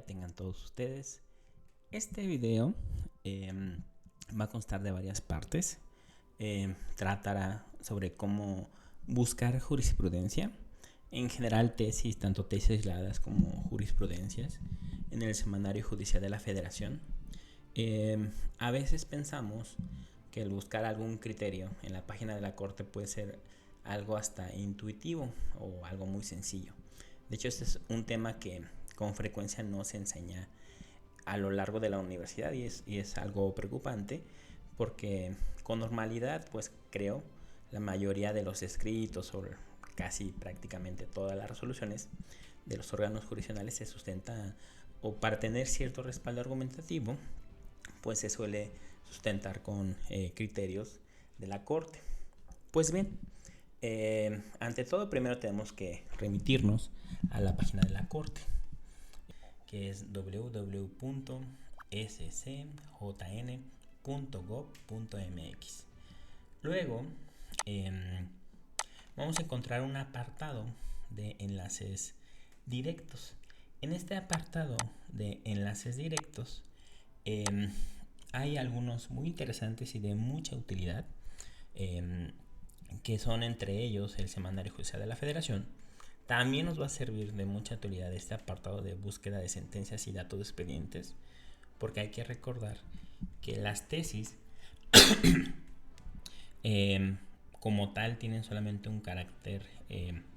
día tengan todos ustedes. Este video va a constar de varias partes. Tratará sobre cómo buscar jurisprudencia, en general tesis, tanto tesis aisladas como jurisprudencias, en el Semanario Judicial de la Federación. A veces pensamos que el buscar algún criterio en la página de la Corte puede ser algo hasta intuitivo o algo muy sencillo. De hecho, este es un tema que con frecuencia no se enseña a lo largo de la universidad y es algo preocupante porque con normalidad, pues creo, la mayoría de los escritos o casi prácticamente todas las resoluciones de los órganos jurisdiccionales se sustenta, o para tener cierto respaldo argumentativo, pues se suele sustentar con criterios de la Corte. Pues bien, ante todo, primero tenemos que remitirnos a la página de la Corte, que es www.scjn.gov.mx. Luego, vamos a encontrar un apartado de enlaces directos. En este apartado de enlaces directos hay algunos muy interesantes y de mucha utilidad, que son entre ellos el Semanario Judicial de la Federación. También nos va a servir de mucha utilidad este apartado de búsqueda de sentencias y datos de expedientes, porque hay que recordar que las tesis como tal tienen solamente un carácter,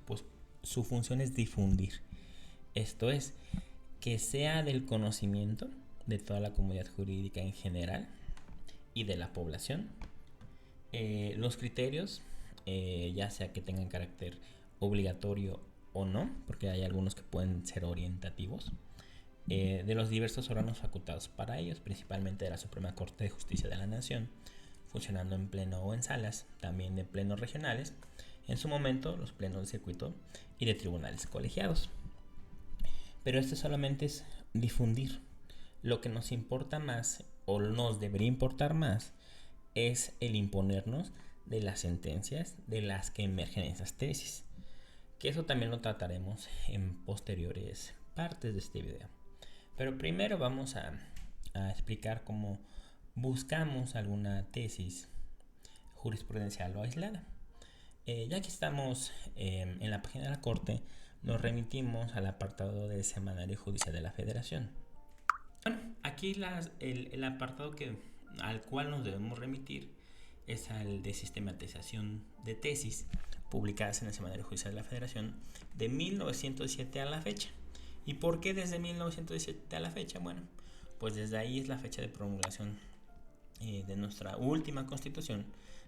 pues su función es difundir. Esto es, que sea del conocimiento de toda la comunidad jurídica en general y de la población los criterios, ya sea que tengan carácter obligatorio o no, porque hay algunos que pueden ser orientativos, de los diversos órganos facultados para ellos, principalmente de la Suprema Corte de Justicia de la Nación, funcionando en pleno o en salas, también de plenos regionales, en su momento los plenos de circuito y de tribunales colegiados. Pero esto solamente es difundir. Lo que nos importa más, o nos debería importar más, es el imponernos de las sentencias de las que emergen esas tesis, que eso también lo trataremos en posteriores partes de este video. Pero primero vamos a explicar cómo buscamos alguna tesis jurisprudencial o aislada. Ya que estamos en la página de la Corte, nos remitimos al apartado del Semanario Judicial de la Federación. Bueno, aquí el apartado al cual nos debemos remitir es al de sistematización de tesis publicadas en el Semanario Judicial de la Federación de 1907 a la fecha. ¿Y por qué desde 1907 a la fecha? Bueno, pues desde ahí es la fecha de promulgación de nuestra última Constitución.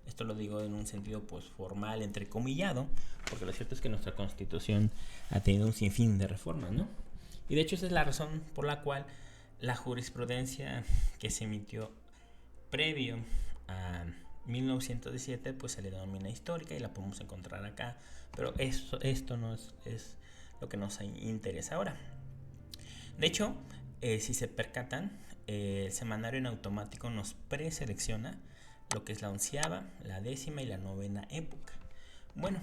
Esto lo digo en un sentido pues formal, entrecomillado, porque lo cierto es que nuestra Constitución ha tenido un sinfín de reformas, ¿no? Y de hecho esa es la razón por la cual la jurisprudencia que se emitió previo a 1917 pues se le denomina histórica y la podemos encontrar acá, pero esto no es lo que nos interesa ahora. De hecho, si se percatan, el semanario en automático nos preselecciona lo que es la 11ª, la 10ª y la 9ª época. Bueno,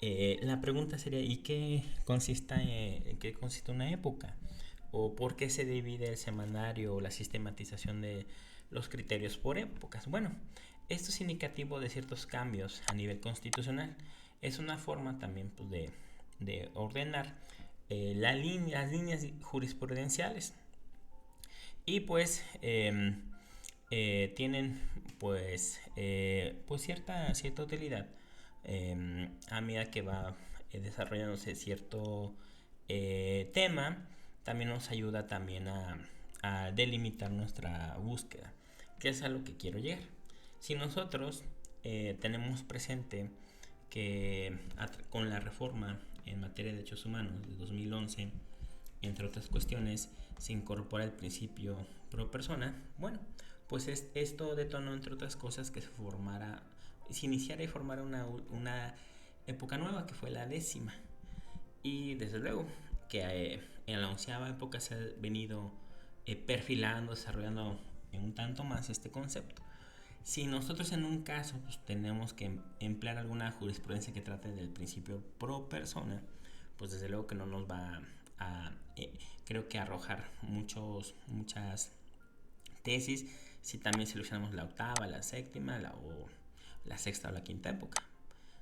la pregunta sería, ¿y qué consiste una época? ¿O por qué se divide el semanario o la sistematización de los criterios por épocas? Bueno, esto es indicativo de ciertos cambios a nivel constitucional. Es una forma también pues, de ordenar las líneas jurisprudenciales. Y pues tienen pues cierta utilidad a medida que va desarrollándose cierto tema. También nos ayuda también a delimitar nuestra búsqueda, que es a lo que quiero llegar. Si nosotros tenemos presente que con la reforma en materia de derechos humanos de 2011, entre otras cuestiones, se incorpora el principio pro persona, bueno, pues esto detonó, entre otras cosas, que se iniciara y formara una época nueva, que fue la 10ª. Y desde luego que en la 11ª época se ha venido perfilando, desarrollando un tanto más este concepto. Si nosotros en un caso pues, tenemos que emplear alguna jurisprudencia que trate del principio pro persona, pues desde luego que no nos va creo que arrojar muchas tesis si también seleccionamos la octava, la séptima, o la sexta o la quinta época.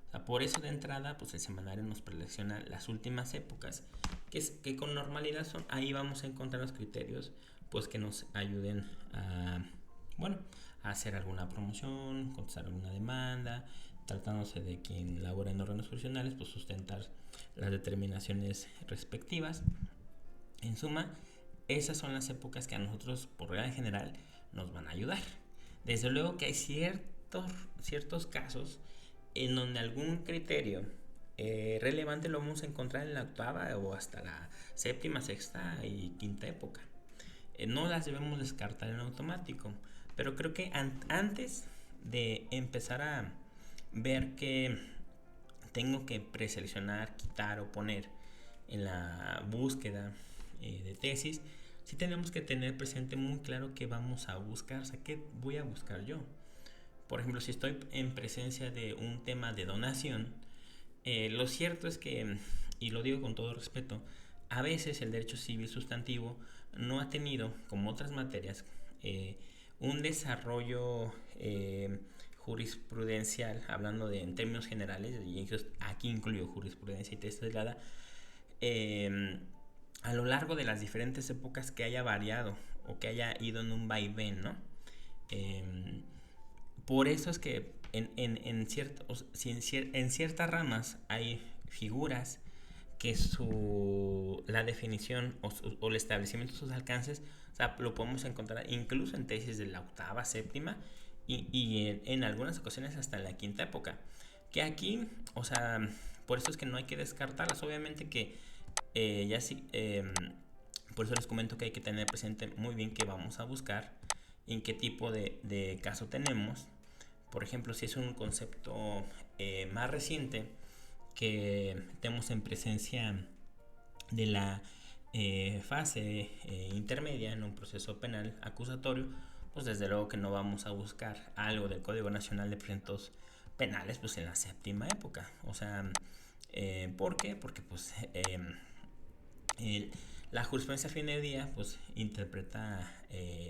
O sea, por eso de entrada, pues el semanario nos preselecciona las últimas épocas, que con normalidad son, ahí vamos a encontrar los criterios, pues que nos ayuden a hacer alguna promoción, contestar alguna demanda, tratándose de quien labora en órganos profesionales, pues sustentar las determinaciones respectivas. En suma, esas son las épocas que a nosotros, por regla general, nos van a ayudar. Desde luego que hay ciertos casos en donde algún criterio relevante lo vamos a encontrar en la octava o hasta la séptima, sexta y quinta época. No las debemos descartar en automático, pero creo que antes de empezar a ver que tengo que preseleccionar, quitar o poner en la búsqueda de tesis, sí tenemos que tener presente muy claro qué vamos a buscar, o sea, qué voy a buscar yo. Por ejemplo, si estoy en presencia de un tema de donación, lo cierto es que, y lo digo con todo respeto, a veces el derecho civil sustantivo no ha tenido, como otras materias, un desarrollo jurisprudencial, hablando en términos generales, y aquí incluyo jurisprudencia y tesis aislada, a lo largo de las diferentes épocas que haya variado o que haya ido en un vaivén, ¿no? Por eso es que en ciertas ramas hay figuras que la definición o el establecimiento de sus alcances, o sea, lo podemos encontrar incluso en tesis de la octava, séptima y en algunas ocasiones hasta en la quinta época. Que aquí, o sea, por eso es que no hay que descartarlas. Obviamente que ya sí, por eso les comento que hay que tener presente muy bien qué vamos a buscar, en qué tipo de caso tenemos. Por ejemplo, si es un concepto más reciente que tenemos en presencia de la fase intermedia en un proceso penal acusatorio, pues desde luego que no vamos a buscar algo del Código Nacional de Procedimientos Penales pues en la séptima época. O sea, ¿por qué? Porque pues la jurisprudencia fin de día pues interpreta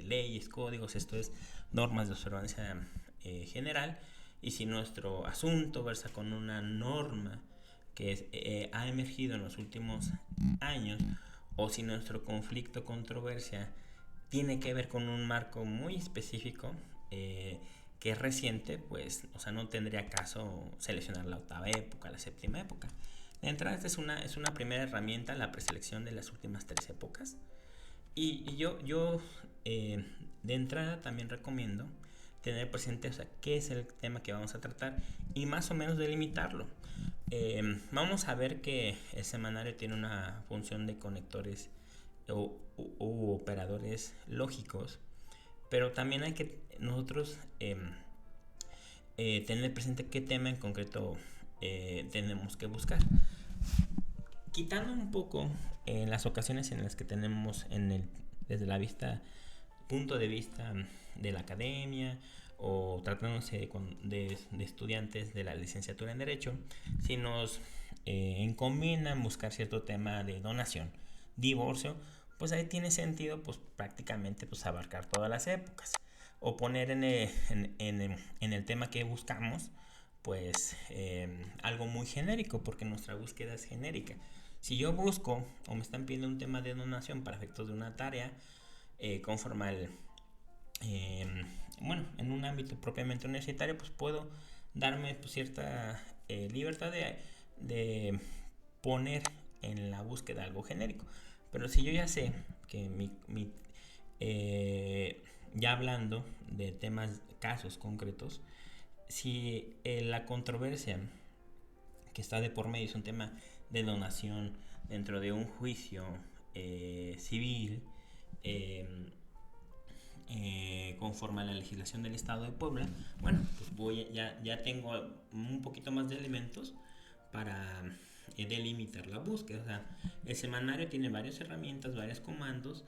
leyes, códigos, esto es normas de observancia general, y si nuestro asunto versa con una norma que ha emergido en los últimos años, o si nuestro conflicto, controversia, tiene que ver con un marco muy específico que es reciente, pues, o sea, no tendría caso seleccionar la octava época, la séptima época. De entrada, esta es una primera herramienta, la preselección de las últimas tres épocas. Y yo de entrada también recomiendo tener presente, o sea, qué es el tema que vamos a tratar y más o menos delimitarlo. Vamos a ver que el semanario tiene una función de conectores u operadores lógicos, pero también hay que nosotros tener presente qué tema en concreto tenemos que buscar. Quitando un poco en las ocasiones en las que tenemos desde la punto de vista de la academia o tratándose de estudiantes de la licenciatura en Derecho, si nos encomiendan buscar cierto tema de donación, divorcio, pues ahí tiene sentido pues prácticamente pues abarcar todas las épocas o poner en el tema que buscamos pues algo muy genérico, porque nuestra búsqueda es genérica. Si yo busco o me están pidiendo un tema de donación para efectos de una tarea conforme al en un ámbito propiamente universitario, pues puedo darme pues, cierta libertad de poner en la búsqueda algo genérico. Pero si yo ya sé que ya hablando de temas, casos concretos, si la controversia que está de por medio es un tema de donación dentro de un juicio civil, conforme a la legislación del Estado de Puebla, bueno, pues ya tengo un poquito más de elementos para delimitar la búsqueda. O sea, el semanario tiene varias herramientas, varios comandos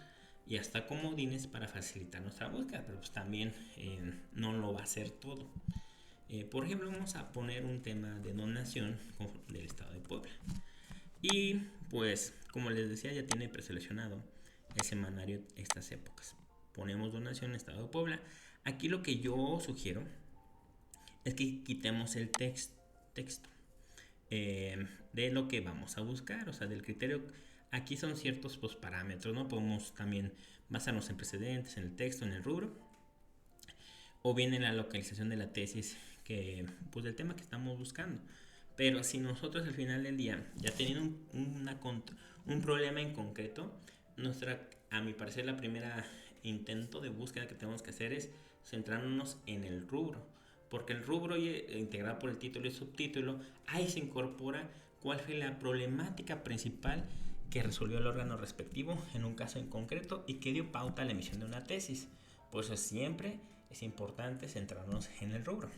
y hasta comodines para facilitar nuestra búsqueda, pero pues también no lo va a hacer todo. Por ejemplo, vamos a poner un tema de donación del Estado de Puebla. Y pues, como les decía, ya tiene preseleccionado el semanario estas épocas. Ponemos donación Estado de Puebla. Aquí lo que yo sugiero es que quitemos el texto de lo que vamos a buscar, o sea, del criterio. Aquí son ciertos pues, parámetros, ¿no? Podemos también basarnos en precedentes, en el texto, en el rubro, o bien en la localización de la tesis, que, pues del tema que estamos buscando. Pero si nosotros al final del día, ya teniendo un problema en concreto, a mi parecer, la primera intento de búsqueda que tenemos que hacer es centrarnos en el rubro. Porque el rubro integrado por el título y subtítulo, ahí se incorpora cuál fue la problemática principal que resolvió el órgano respectivo en un caso en concreto y que dio pauta a la emisión de una tesis. Por eso siempre es importante centrarnos en el rubro.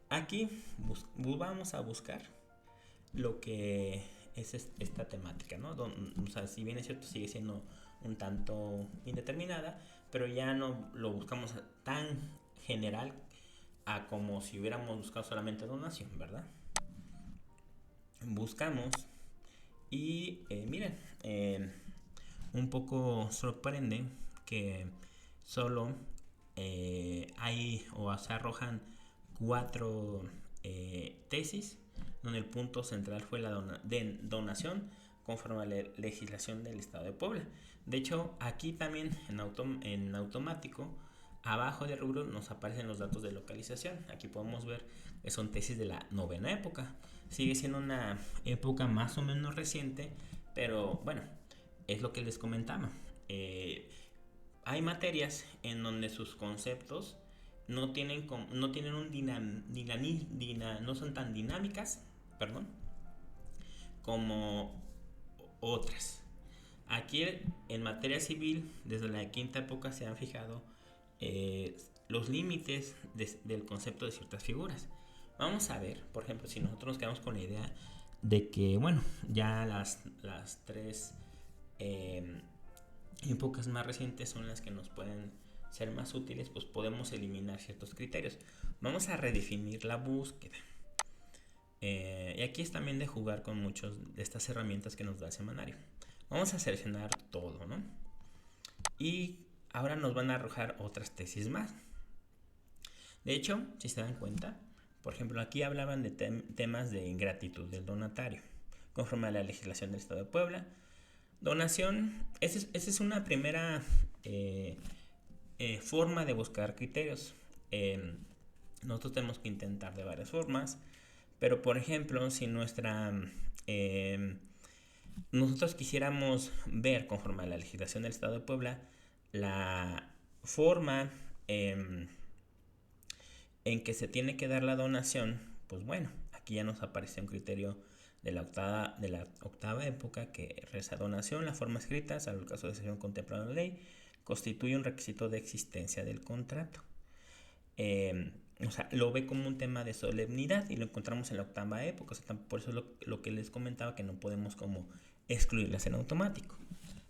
Aquí vamos a buscar lo que es esta temática, ¿no? O sea, si bien es cierto, sigue siendo un tanto indeterminada, pero ya no lo buscamos tan general a como si hubiéramos buscado solamente donación, ¿verdad? Buscamos y miren, un poco sorprende que solo hay o se arrojan 4 tesis donde el punto central fue la donación conforme a la legislación del Estado de Puebla. De hecho, aquí también en automático, abajo del rubro nos aparecen los datos de localización. Aquí podemos ver que son tesis de la novena época. Sigue siendo una época más o menos reciente, pero bueno, es lo que les comentaba. Hay materias en donde sus conceptos no tienen no son tan dinámicas, perdón, como otras. Aquí en materia civil, desde la quinta época se han fijado los límites del concepto de ciertas figuras. Vamos a ver, por ejemplo, si nosotros nos quedamos con la idea de que, bueno, ya las tres épocas más recientes son las que nos pueden ser más útiles, pues podemos eliminar ciertos criterios. Vamos a redefinir la búsqueda. Y aquí es también de jugar con muchas de estas herramientas que nos da el semanario. Vamos a seleccionar todo, ¿no? Y ahora nos van a arrojar otras tesis más. De hecho, si se dan cuenta, por ejemplo, aquí hablaban de temas de ingratitud del donatario, conforme a la legislación del Estado de Puebla. Donación, esa es una primera forma de buscar criterios. Nosotros tenemos que intentar de varias formas, pero por ejemplo, si nosotros quisiéramos ver, conforme a la legislación del Estado de Puebla, la forma en que se tiene que dar la donación, pues bueno, aquí ya nos aparece un criterio de la octava época que reza donación, la forma escrita, salvo el caso de excepción contemplada en la ley, constituye un requisito de existencia del contrato. O sea, lo ve como un tema de solemnidad y lo encontramos en la octava época. O sea, por eso es lo que les comentaba, que no podemos como excluirlas en automático.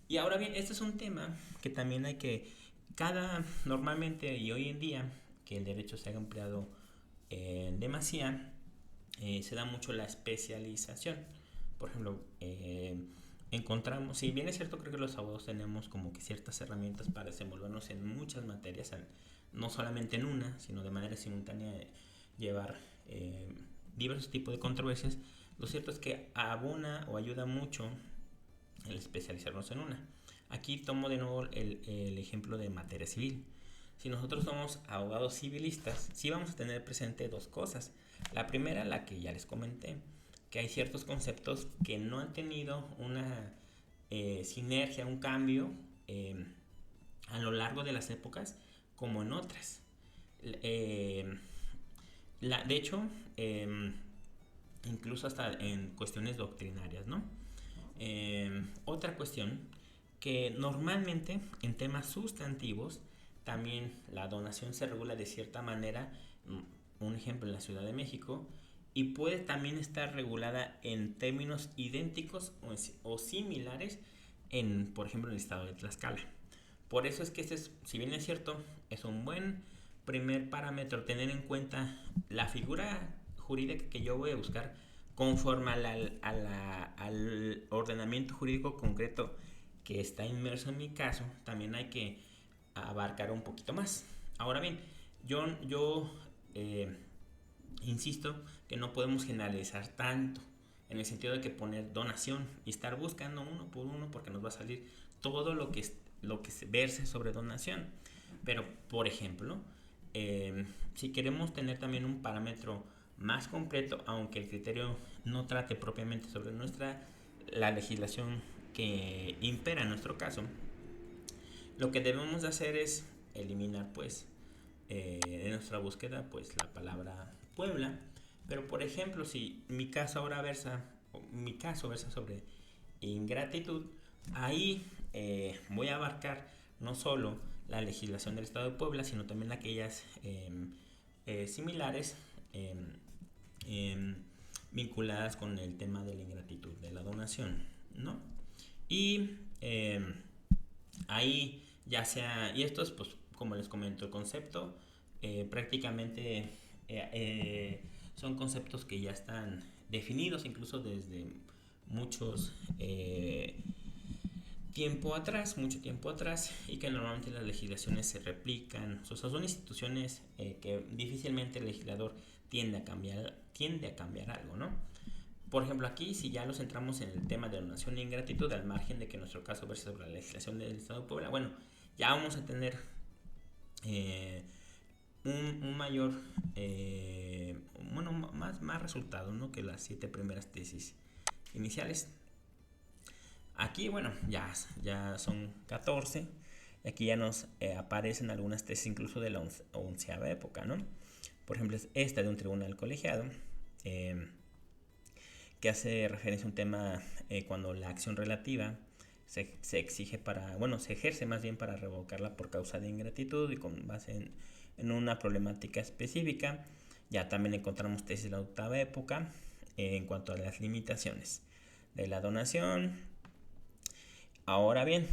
Y ahora bien, este es un tema que también hay que, normalmente y hoy en día, que el derecho se ha empleado en demasía, se da mucho la especialización. Por ejemplo, encontramos, si bien es cierto, creo que los abogados tenemos como que ciertas herramientas para desenvolvernos en muchas materias, no solamente en una, sino de manera simultánea llevar diversos tipos de controversias. Lo cierto es que abona o ayuda mucho el especializarnos en una. Aquí tomo de nuevo el ejemplo de materia civil. Si nosotros somos abogados civilistas, sí vamos a tener presente dos cosas. La primera, la que ya les comenté, que hay ciertos conceptos que no han tenido una sinergia, un cambio a lo largo de las épocas como en otras. De hecho, incluso hasta en cuestiones doctrinarias, ¿no? Otra cuestión, que normalmente en temas sustantivos también la donación se regula de cierta manera, un ejemplo en la Ciudad de México, y puede también estar regulada en términos idénticos o similares por ejemplo, en el estado de Tlaxcala. Por eso es que si bien es cierto, es un buen primer parámetro tener en cuenta la figura jurídica que yo voy a buscar conforme al ordenamiento jurídico concreto que está inmerso en mi caso, también hay que abarcar un poquito más. Ahora bien, yo insisto que no podemos generalizar tanto, en el sentido de que poner donación y estar buscando uno por uno, porque nos va a salir todo lo que se verse sobre donación. Pero, por ejemplo, si queremos tener también un parámetro más completo, aunque el criterio no trate propiamente sobre la legislación que impera en nuestro caso, lo que debemos de hacer es eliminar, pues, en nuestra búsqueda, pues, la palabra Puebla. Pero, por ejemplo, si mi caso versa sobre ingratitud, ahí voy a abarcar no solo la legislación del Estado de Puebla, sino también aquellas similares eh, vinculadas con el tema de la ingratitud, de la donación, ¿no? Y ahí ya sea, y esto es, pues, como les comento, el concepto prácticamente son conceptos que ya están definidos incluso desde muchos mucho tiempo atrás, y que normalmente las legislaciones se replican. O sea, son instituciones que difícilmente el legislador tiende a cambiar algo, ¿no? Por ejemplo, aquí, si ya nos centramos en el tema de donación e ingratitud, al margen de que en nuestro caso verse sobre la legislación del Estado de Puebla, bueno, ya vamos a tener eh, un mayor, bueno, más resultado, ¿no? Que las 7 primeras tesis iniciales. Aquí, bueno, ya son 14. Y aquí ya nos aparecen algunas tesis incluso de la onceava época, ¿no? Por ejemplo, es esta de un tribunal colegiado, que hace referencia a un tema cuando la acción relativa se exige se ejerce más bien para revocarla por causa de ingratitud y con base en una problemática específica. Ya también encontramos tesis de la octava época en cuanto a las limitaciones de la donación. Ahora bien,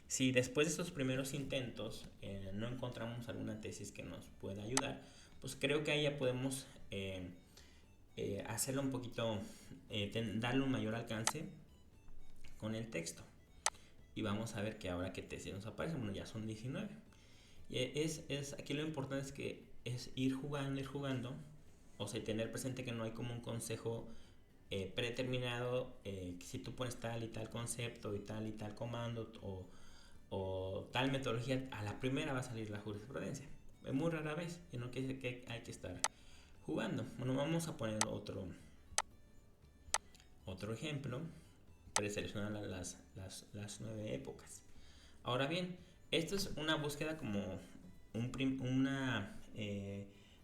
si después de estos primeros intentos no encontramos alguna tesis que nos pueda ayudar, pues creo que ahí ya podemos hacerlo un poquito, darle un mayor alcance con el texto. Y vamos a ver que ahora qué tesis nos aparece. Bueno, ya son 19. Y aquí lo importante es que es ir jugando, o sea, tener presente que no hay como un consejo predeterminado, si tú pones tal y tal concepto y tal comando o tal metodología, a la primera va a salir la jurisprudencia. Es muy rara vez, y no quiere decir que hay que estar jugando. Bueno, vamos a poner otro ejemplo, preseleccionar las 9 épocas. Ahora bien, esto es una búsqueda como una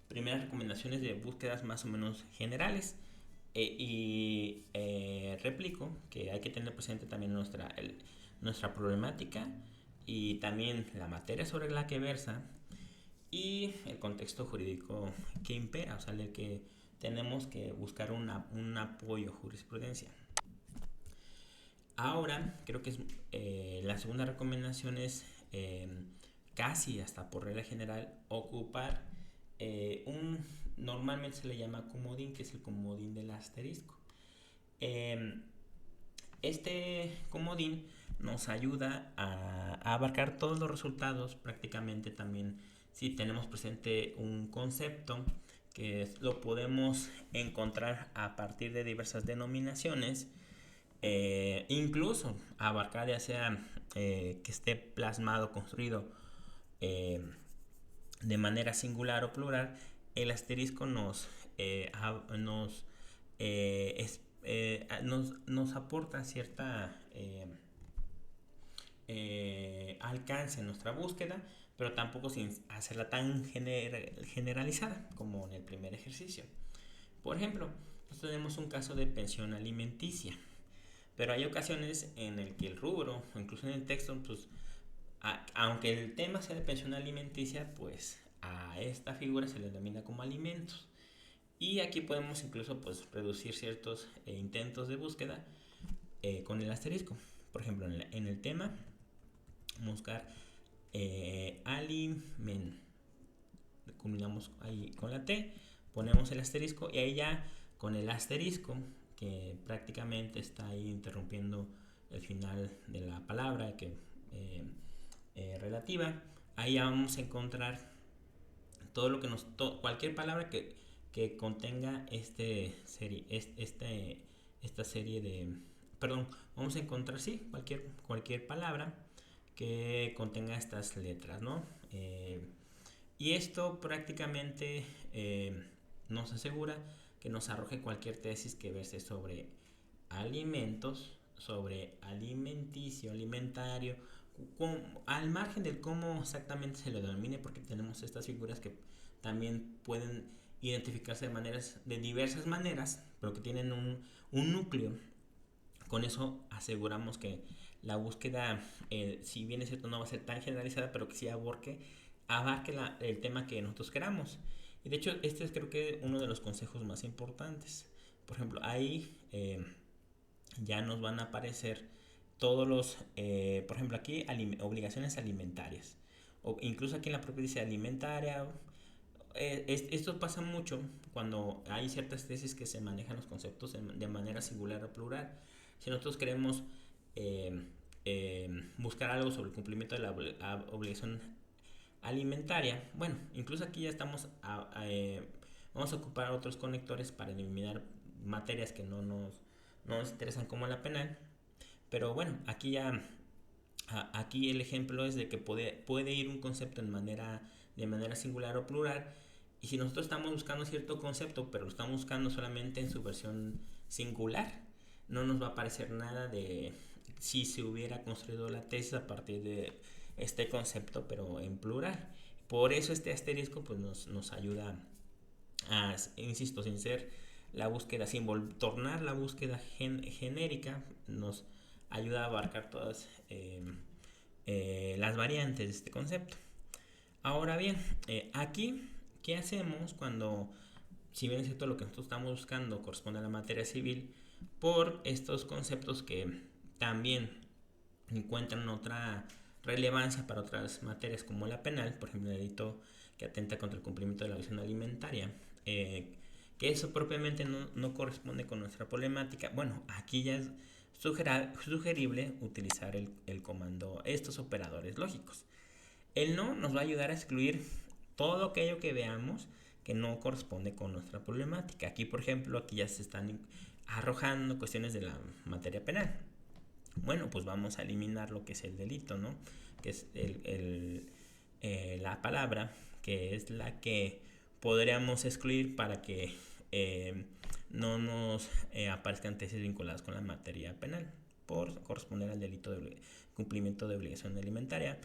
primeras recomendaciones de búsquedas más o menos generales. Replico que hay que tener presente también nuestra problemática y también la materia sobre la que versa y el contexto jurídico que impera, o sea, el que tenemos que buscar un apoyo jurisprudencia. Ahora, creo que la segunda recomendación es casi hasta por regla general ocupar normalmente se le llama comodín, que es el comodín del asterisco. Este comodín nos ayuda a abarcar todos los resultados prácticamente. También si tenemos presente un concepto que lo podemos encontrar a partir de diversas denominaciones, incluso abarcar ya sea que esté plasmado, construido de manera singular o plural, el asterisco nos aporta cierta alcance en nuestra búsqueda, pero tampoco sin hacerla tan generalizada como en el primer ejercicio. Por ejemplo, nosotros tenemos un caso de pensión alimenticia, pero hay ocasiones en el que el rubro, o incluso en el texto, pues, aunque el tema sea de pensión alimenticia, pues a esta figura se le denomina como alimentos. Y aquí podemos incluso, pues, reducir ciertos intentos de búsqueda con el asterisco. Por ejemplo, en el tema, buscar aliment. Combinamos ahí con la T, ponemos el asterisco y ahí ya con el asterisco, que prácticamente está ahí interrumpiendo el final de la palabra que relativa. Ahí vamos a encontrar todo lo que cualquier palabra que contenga esta serie de, perdón, vamos a encontrar cualquier palabra que contenga estas letras, ¿no? Y esto prácticamente nos asegura que nos arroje cualquier tesis que verse sobre alimentos, sobre alimenticio, alimentario, al margen del cómo exactamente se lo denomine, porque tenemos estas figuras que también pueden identificarse de diversas maneras, pero que tienen un núcleo. Con eso aseguramos que la búsqueda, si bien es cierto, no va a ser tan generalizada, pero que sí abarque el tema que nosotros queramos. Y de hecho, este es, creo que, uno de los consejos más importantes. Por ejemplo, ahí ya nos van a aparecer todos los, por ejemplo, aquí obligaciones alimentarias. O incluso aquí en la propia dice alimentaria. Esto pasa mucho cuando hay ciertas tesis que se manejan los conceptos de manera singular o plural. Si nosotros queremos buscar algo sobre el cumplimiento de la obligación alimentaria, bueno, incluso aquí ya vamos a ocupar otros conectores para eliminar materias que no nos interesan como la penal. Pero bueno, aquí el ejemplo es de que puede ir un concepto de manera singular o plural. Y si nosotros estamos buscando cierto concepto, pero lo estamos buscando solamente en su versión singular, no nos va a aparecer nada de si se hubiera construido la tesis a partir de este concepto, pero en plural. Por eso este asterisco pues nos ayuda a, insisto, sin ser la búsqueda, sin tornar la búsqueda genérica, nos ayuda a abarcar todas las variantes de este concepto. Ahora bien, aquí, ¿qué hacemos cuando, si bien es cierto, lo que nosotros estamos buscando corresponde a la materia civil, por estos conceptos que también encuentran otra relevancia para otras materias como la penal, por ejemplo, el delito que atenta contra el cumplimiento de la obligación alimentaria, que eso propiamente no corresponde con nuestra problemática? Bueno, aquí ya es sugerible utilizar el comando, estos operadores lógicos. El no nos va a ayudar a excluir todo aquello que veamos que no corresponde con nuestra problemática. Aquí, por ejemplo, aquí ya se están arrojando cuestiones de la materia penal. Bueno, pues vamos a eliminar lo que es el delito, ¿no? Que es la palabra, que es la que podríamos excluir para que no nos aparezcan tesis vinculadas con la materia penal por corresponder al delito de cumplimiento de obligación alimentaria.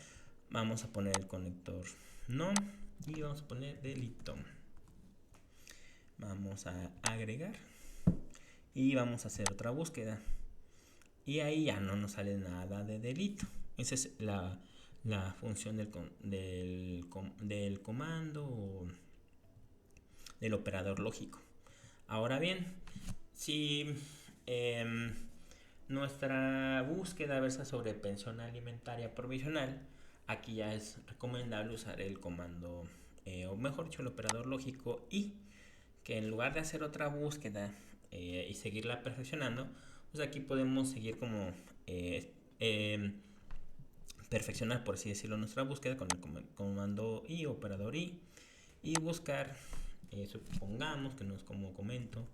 Vamos a poner el conector no y vamos a poner delito. Vamos a agregar y vamos a hacer otra búsqueda. Y ahí ya no nos sale nada de delito. Esa es la función del comando o del operador lógico. Ahora bien, si nuestra búsqueda versa sobre pensión alimentaria provisional, aquí ya es recomendable usar el comando, o mejor dicho, el operador lógico y, que en lugar de hacer otra búsqueda y seguirla perfeccionando, pues aquí podemos seguir como perfeccionar, por así decirlo, nuestra búsqueda con el comando y operador y buscar, supongamos que no es como comento,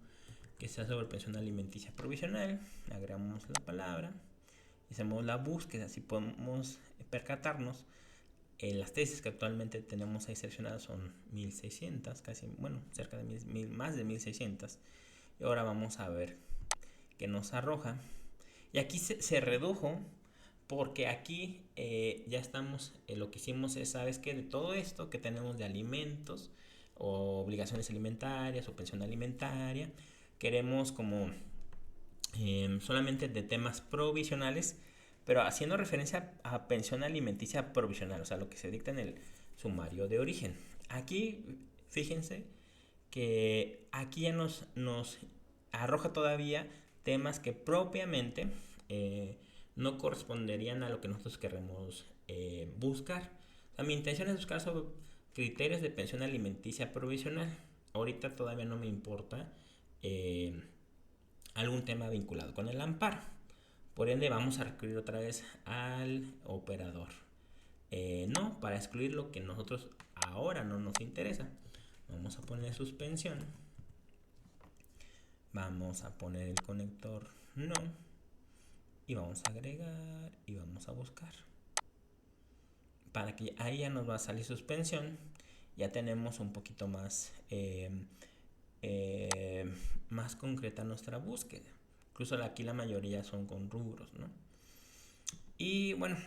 que sea sobre pensión alimenticia provisional. Agregamos la palabra y hacemos la búsqueda. Si podemos percatarnos, las tesis que actualmente tenemos ahí seleccionadas son 1600, casi, bueno, cerca de más de 1600. Y ahora vamos a ver qué nos arroja. Y aquí se redujo porque aquí ya estamos, lo que hicimos es, ¿sabes qué? De todo esto que tenemos de alimentos o obligaciones alimentarias o pensión alimentaria, queremos como solamente de temas provisionales, pero haciendo referencia a pensión alimenticia provisional, o sea, lo que se dicta en el sumario de origen. Aquí, fíjense que aquí ya nos arroja todavía temas que propiamente no corresponderían a lo que nosotros queremos buscar. O sea, mi intención es buscar sobre criterios de pensión alimenticia provisional. Ahorita todavía no me importa algún tema vinculado con el amparo. Por ende, vamos a recurrir otra vez al operador. No, para excluir lo que nosotros ahora no nos interesa. Vamos a poner suspensión. Vamos a poner el conector no. Y vamos a agregar y vamos a buscar. Para que ahí ya nos va a salir suspensión. Ya tenemos un poquito más, más concreta nuestra búsqueda. Incluso aquí la mayoría son con rubros, ¿no? Y bueno,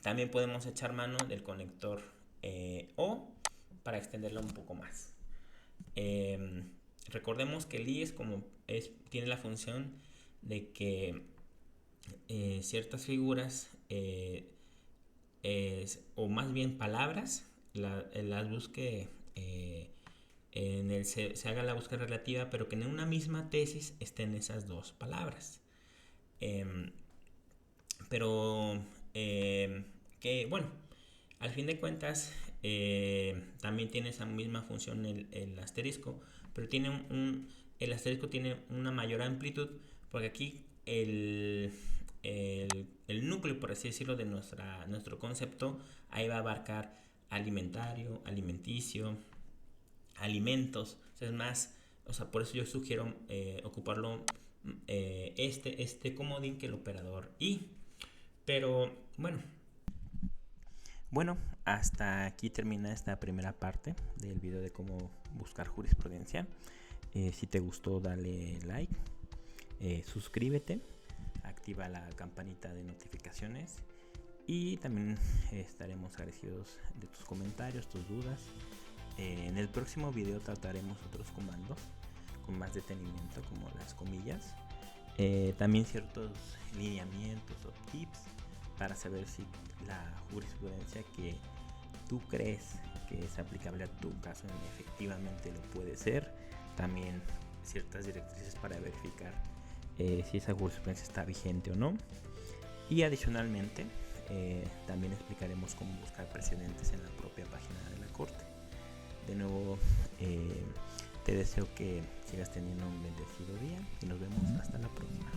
también podemos echar mano del conector O para extenderlo un poco más. Recordemos que el IES tiene la función de que ciertas figuras o más bien palabras las busque se haga la búsqueda relativa, pero que en una misma tesis estén esas dos palabras. Pero que bueno, al fin de cuentas también tiene esa misma función el asterisco, pero el asterisco tiene una mayor amplitud, porque aquí el núcleo, por así decirlo, de nuestro concepto, ahí va a abarcar alimentario, alimenticio, alimentos. O sea, es más, o sea, por eso yo sugiero ocuparlo este comodín que el operador y. Pero bueno, hasta aquí termina esta primera parte del video de cómo buscar jurisprudencia. Si te gustó, dale like, suscríbete, activa la campanita de notificaciones y también estaremos agradecidos de tus comentarios, tus dudas. En el próximo video trataremos otros comandos con más detenimiento, como las comillas, también ciertos lineamientos o tips para saber si la jurisprudencia que tú crees que es aplicable a tu caso efectivamente lo puede ser. También ciertas directrices para verificar si esa jurisprudencia está vigente o no. Y adicionalmente también explicaremos cómo buscar precedentes en la propia página de la Corte. De nuevo, te deseo que sigas teniendo un bendecido día y nos vemos hasta la próxima.